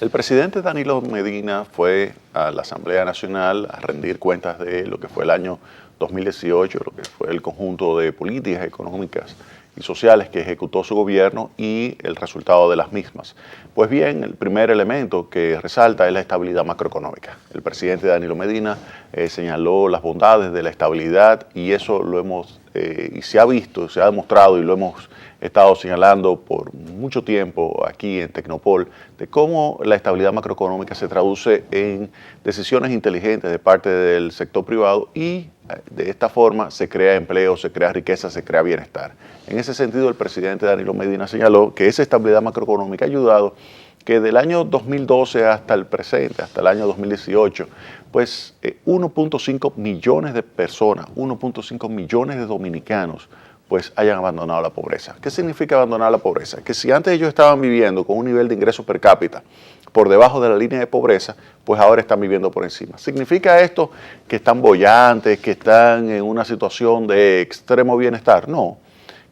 El presidente Danilo Medina fue a la Asamblea Nacional a rendir cuentas de lo que fue el año 2018, lo que fue el conjunto de políticas económicas y sociales que ejecutó su gobierno y el resultado de las mismas. Pues bien, el primer elemento que resalta es la estabilidad macroeconómica. El presidente Danilo Medina señaló las bondades de la estabilidad y eso lo hemos, y se ha visto, se ha demostrado y lo hemos estado señalando por mucho tiempo aquí en Tecnopol, de cómo la estabilidad macroeconómica se traduce en decisiones inteligentes de parte del sector privado y de esta forma se crea empleo, se crea riqueza, se crea bienestar. En ese sentido, el presidente Danilo Medina señaló que esa estabilidad macroeconómica ha ayudado que del año 2012 hasta el presente, hasta el año 2018, pues 1.5 millones de personas, 1.5 millones de dominicanos, pues hayan abandonado la pobreza. ¿Qué significa abandonar la pobreza? Que si antes ellos estaban viviendo con un nivel de ingreso per cápita por debajo de la línea de pobreza, pues ahora están viviendo por encima. ¿Significa esto que están bollantes, que están en una situación de extremo bienestar? No.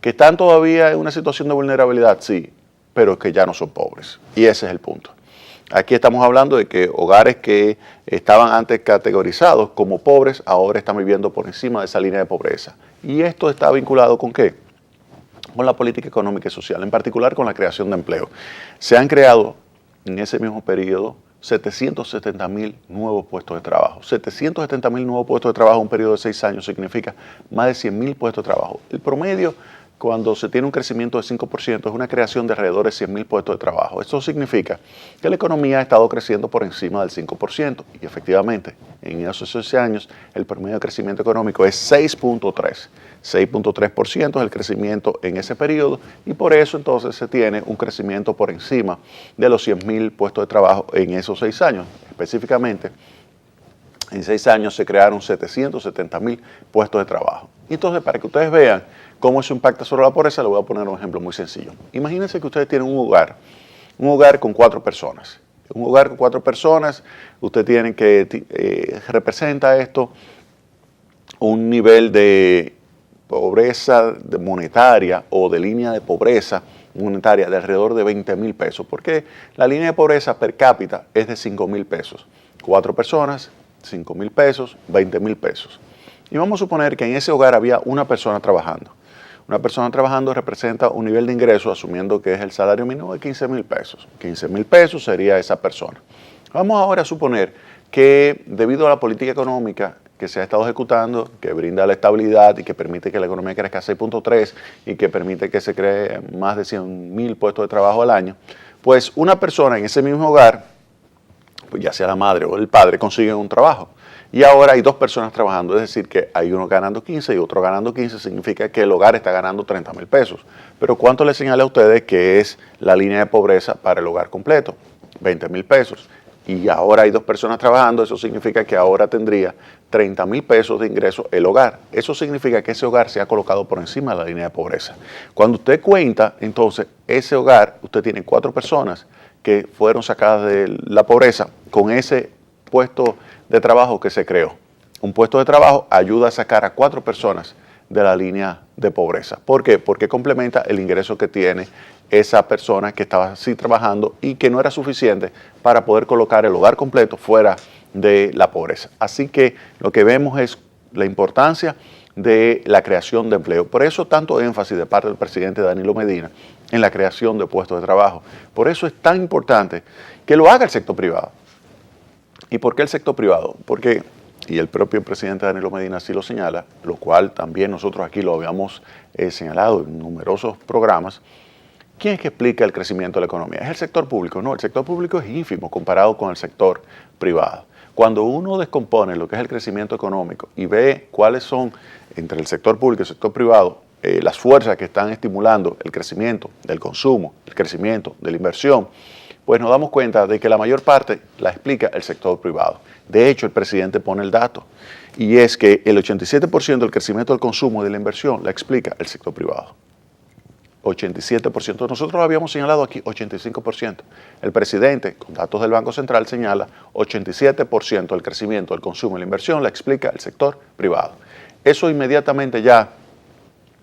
¿Que están todavía en una situación de vulnerabilidad? Sí, pero que ya no son pobres. Y ese es el punto. Aquí estamos hablando de que hogares que estaban antes categorizados como pobres, ahora están viviendo por encima de esa línea de pobreza. ¿Y esto está vinculado con qué? Con la política económica y social, en particular con la creación de empleo. Se han creado en ese mismo periodo 770.000 nuevos puestos de trabajo. 770.000 nuevos puestos de trabajo en un periodo de 6 años significa más de 100.000 puestos de trabajo. El promedio, cuando se tiene un crecimiento de 5%, es una creación de alrededor de 100.000 puestos de trabajo. Esto significa que la economía ha estado creciendo por encima del 5%. Y efectivamente, en esos 6 años, el promedio de crecimiento económico es 6.3%. 6.3% es el crecimiento en ese periodo y por eso entonces se tiene un crecimiento por encima de los 100.000 puestos de trabajo en esos 6 años. Específicamente, en 6 años se crearon 770.000 puestos de trabajo. Entonces, para que ustedes vean cómo eso impacta sobre la pobreza, les voy a poner un ejemplo muy sencillo. Imagínense que ustedes tienen un hogar con 4 personas. Un hogar con 4 personas, usted tiene que, representa esto un nivel de pobreza monetaria o de línea de pobreza monetaria de alrededor de 20.000 pesos, porque la línea de pobreza per cápita es de 5.000 pesos. 4 personas, 5.000 pesos, 20.000 pesos. Y vamos a suponer que en ese hogar había una persona trabajando. Una persona trabajando representa un nivel de ingreso, asumiendo que es el salario mínimo de 15.000 pesos. 15.000 pesos sería esa persona. Vamos ahora a suponer que debido a la política económica que se ha estado ejecutando, que brinda la estabilidad y que permite que la economía crezca a 6.3 y que permite que se cree más de 100.000 puestos de trabajo al año, pues una persona en ese mismo hogar, pues ya sea la madre o el padre, consiguen un trabajo. Y ahora hay 2 personas trabajando, es decir, que hay uno ganando 15 y otro ganando 15, significa que el hogar está ganando 30.000 pesos. Pero ¿cuánto les señala a ustedes que es la línea de pobreza para el hogar completo? 20.000 pesos. Y ahora hay 2 personas trabajando, eso significa que ahora tendría 30.000 pesos de ingreso el hogar. Eso significa que ese hogar se ha colocado por encima de la línea de pobreza. Cuando usted cuenta, entonces, ese hogar, usted tiene 4 personas que fueron sacadas de la pobreza con ese puesto de trabajo que se creó. Un puesto de trabajo ayuda a sacar a 4 personas de la línea de pobreza. ¿Por qué? Porque complementa el ingreso que tiene esa persona que estaba así trabajando y que no era suficiente para poder colocar el hogar completo fuera de la pobreza. Así que lo que vemos es la importancia de la creación de empleo. Por eso tanto énfasis de parte del presidente Danilo Medina en la creación de puestos de trabajo. Por eso es tan importante que lo haga el sector privado. ¿Y por qué el sector privado? Porque, y el propio presidente Danilo Medina así lo señala, lo cual también nosotros aquí lo habíamos señalado en numerosos programas. ¿Quién es que explica el crecimiento de la economía? ¿Es el sector público? No, el sector público es ínfimo comparado con el sector privado. Cuando uno descompone lo que es el crecimiento económico y ve cuáles son entre el sector público y el sector privado las fuerzas que están estimulando el crecimiento del consumo, el crecimiento de la inversión, pues nos damos cuenta de que la mayor parte la explica el sector privado. De hecho, el presidente pone el dato, y es que el 87% del crecimiento del consumo y de la inversión la explica el sector privado. 87%. Nosotros habíamos señalado aquí 85%. El presidente, con datos del Banco Central, señala 87% del crecimiento del consumo y la inversión la explica el sector privado. Eso inmediatamente ya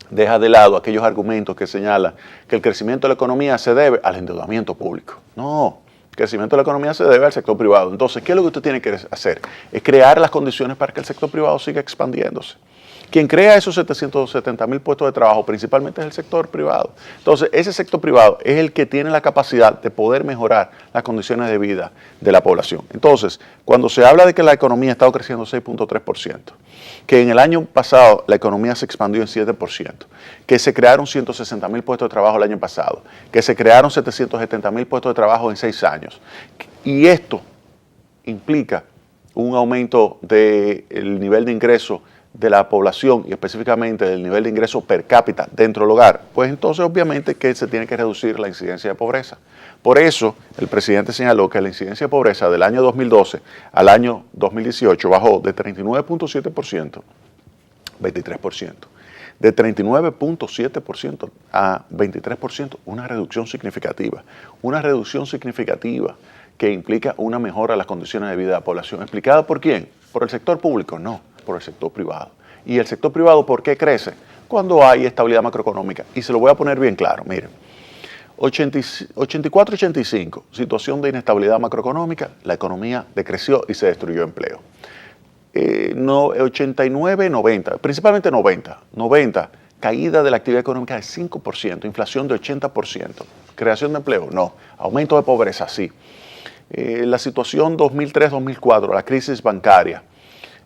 deja de lado aquellos argumentos que señalan que el crecimiento de la economía se debe al endeudamiento público. No, El crecimiento de la economía se debe al sector privado. Entonces, ¿qué es lo que usted tiene que hacer? Es crear las condiciones para que el sector privado siga expandiéndose. Quien crea esos 770.000 puestos de trabajo principalmente es el sector privado. Entonces, ese sector privado es el que tiene la capacidad de poder mejorar las condiciones de vida de la población. Entonces, cuando se habla de que la economía ha estado creciendo 6.3%, que en el año pasado la economía se expandió en 7%, que se crearon 160.000 puestos de trabajo el año pasado, que se crearon 770.000 puestos de trabajo en 6 años, y esto implica un aumento del nivel de ingreso de la población y específicamente del nivel de ingreso per cápita dentro del hogar, pues entonces obviamente que se tiene que reducir la incidencia de pobreza. Por eso el presidente señaló que la incidencia de pobreza del año 2012 al año 2018 bajó de 39.7% a 23%. De 39.7% a 23%, una reducción significativa. Una reducción significativa que implica una mejora de las condiciones de vida de la población. ¿Explicada por quién? ¿Por el sector público? No, por el sector privado. ¿Y el sector privado por qué crece? Cuando hay estabilidad macroeconómica. Y se lo voy a poner bien claro, miren. 84-85, situación de inestabilidad macroeconómica, la economía decreció y se destruyó empleo. 89-90, principalmente 90, caída de la actividad económica de 5%, inflación de 80%, creación de empleo, no, aumento de pobreza, sí. La situación 2003-2004, la crisis bancaria,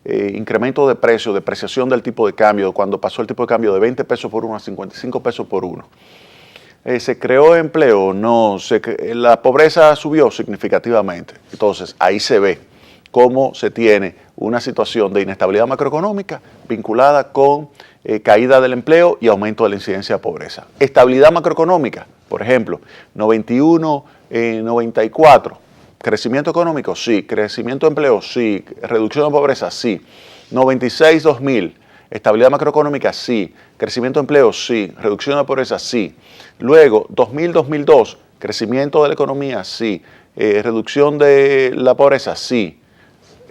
incremento de precios, depreciación del tipo de cambio, cuando pasó el tipo de cambio de 20 pesos por uno a 55 pesos por uno. ¿Se creó empleo? No, la pobreza subió significativamente. Entonces, ahí se ve cómo se tiene una situación de inestabilidad macroeconómica vinculada con caída del empleo y aumento de la incidencia de pobreza. Estabilidad macroeconómica, por ejemplo, 91-94, crecimiento económico, sí, crecimiento de empleo, sí, reducción de pobreza, sí, 96-2000, estabilidad macroeconómica, sí, crecimiento de empleo, sí, reducción de pobreza, sí. Luego, 2000-2002, crecimiento de la economía, sí, reducción de la pobreza, sí.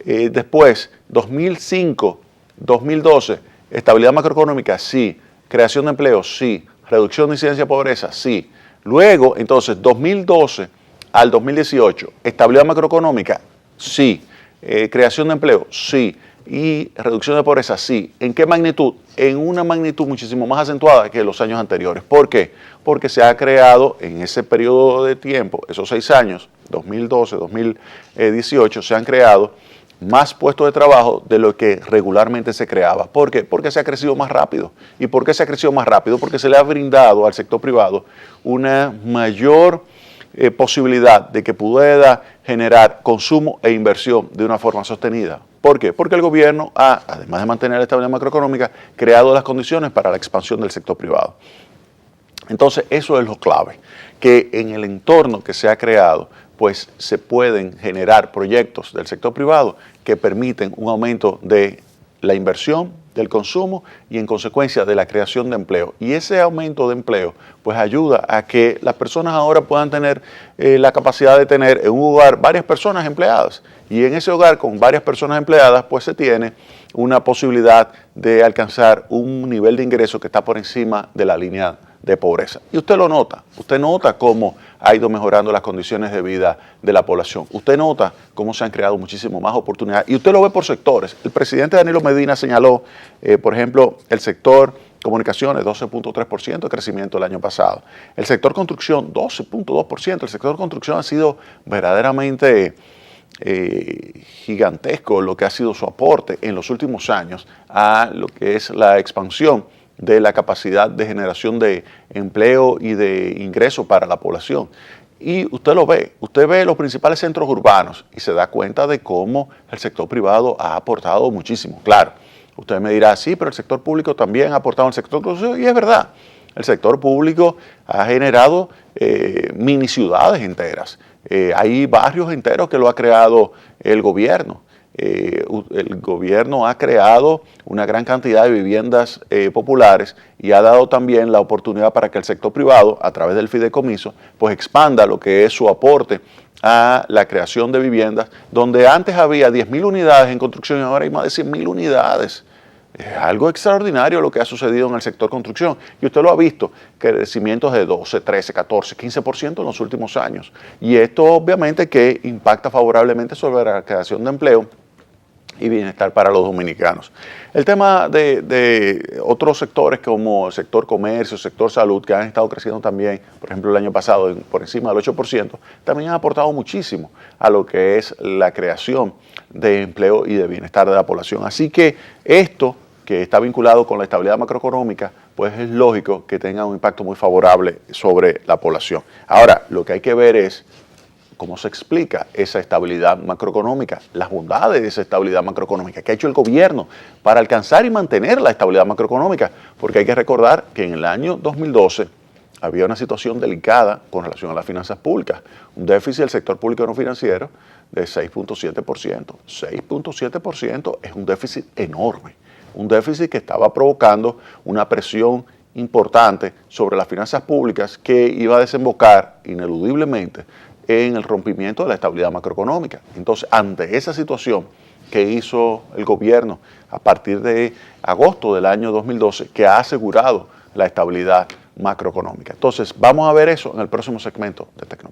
Después, 2005-2012, estabilidad macroeconómica, sí, creación de empleo, sí, reducción de incidencia de pobreza, sí. Luego, entonces, 2012 al 2018, estabilidad macroeconómica, sí, creación de empleo, sí, y reducción de pobreza, sí. ¿En qué magnitud? En una magnitud muchísimo más acentuada que los años anteriores. ¿Por qué? Porque se ha creado en ese periodo de tiempo, esos 6 años, 2012-2018, se han creado más puestos de trabajo de lo que regularmente se creaba. ¿Por qué? Porque se ha crecido más rápido. ¿Y por qué se ha crecido más rápido? Porque se le ha brindado al sector privado una mayor posibilidad de que pueda generar consumo e inversión de una forma sostenida. ¿Por qué? Porque el gobierno ha, además de mantener la estabilidad macroeconómica, creado las condiciones para la expansión del sector privado. Entonces, eso es lo clave, que en el entorno que se ha creado, pues se pueden generar proyectos del sector privado que permiten un aumento de la inversión, del consumo y en consecuencia de la creación de empleo. Y ese aumento de empleo pues ayuda a que las personas ahora puedan tener la capacidad de tener en un hogar varias personas empleadas. Y en ese hogar con varias personas empleadas pues se tiene una posibilidad de alcanzar un nivel de ingreso que está por encima de la línea de pobreza. Y usted lo nota, usted nota cómo ha ido mejorando las condiciones de vida de la población. Usted nota cómo se han creado muchísimo más oportunidades y usted lo ve por sectores. El presidente Danilo Medina señaló, por ejemplo, el sector comunicaciones, 12.3% de crecimiento el año pasado. El sector construcción, 12.2%. El sector construcción ha sido verdaderamente gigantesco lo que ha sido su aporte en los últimos años a lo que es la expansión de la capacidad de generación de empleo y de ingreso para la población. Y usted lo ve, usted ve los principales centros urbanos y se da cuenta de cómo el sector privado ha aportado muchísimo. Claro, usted me dirá, sí, pero el sector público también ha aportado al sector público, y es verdad. El sector público ha generado mini ciudades enteras. Hay barrios enteros que lo ha creado el gobierno. El gobierno ha creado una gran cantidad de viviendas populares y ha dado también la oportunidad para que el sector privado, a través del fideicomiso, pues expanda lo que es su aporte a la creación de viviendas, donde antes había 10.000 unidades en construcción y ahora hay más de 100.000 unidades Es algo extraordinario lo que ha sucedido en el sector construcción. Y usted lo ha visto, crecimientos de 12, 13, 14, 15% en los últimos años. Y esto obviamente que impacta favorablemente sobre la creación de empleo y bienestar para los dominicanos. El tema de otros sectores como el sector comercio, el sector salud, que han estado creciendo también, por ejemplo el año pasado por encima del 8%, también han aportado muchísimo a lo que es la creación de empleo y de bienestar de la población. Así que esto, que está vinculado con la estabilidad macroeconómica, pues es lógico que tenga un impacto muy favorable sobre la población. Ahora, lo que hay que ver es cómo se explica esa estabilidad macroeconómica, las bondades de esa estabilidad macroeconómica, qué ha hecho el gobierno para alcanzar y mantener la estabilidad macroeconómica, porque hay que recordar que en el año 2012 había una situación delicada con relación a las finanzas públicas, un déficit del sector público no financiero de 6.7%. 6.7% es un déficit enorme, un déficit que estaba provocando una presión importante sobre las finanzas públicas que iba a desembocar ineludiblemente en el rompimiento de la estabilidad macroeconómica. Entonces, ante esa situación que hizo el gobierno a partir de agosto del año 2012, que ha asegurado la estabilidad macroeconómica. Entonces, vamos a ver eso en el próximo segmento de Tecnología.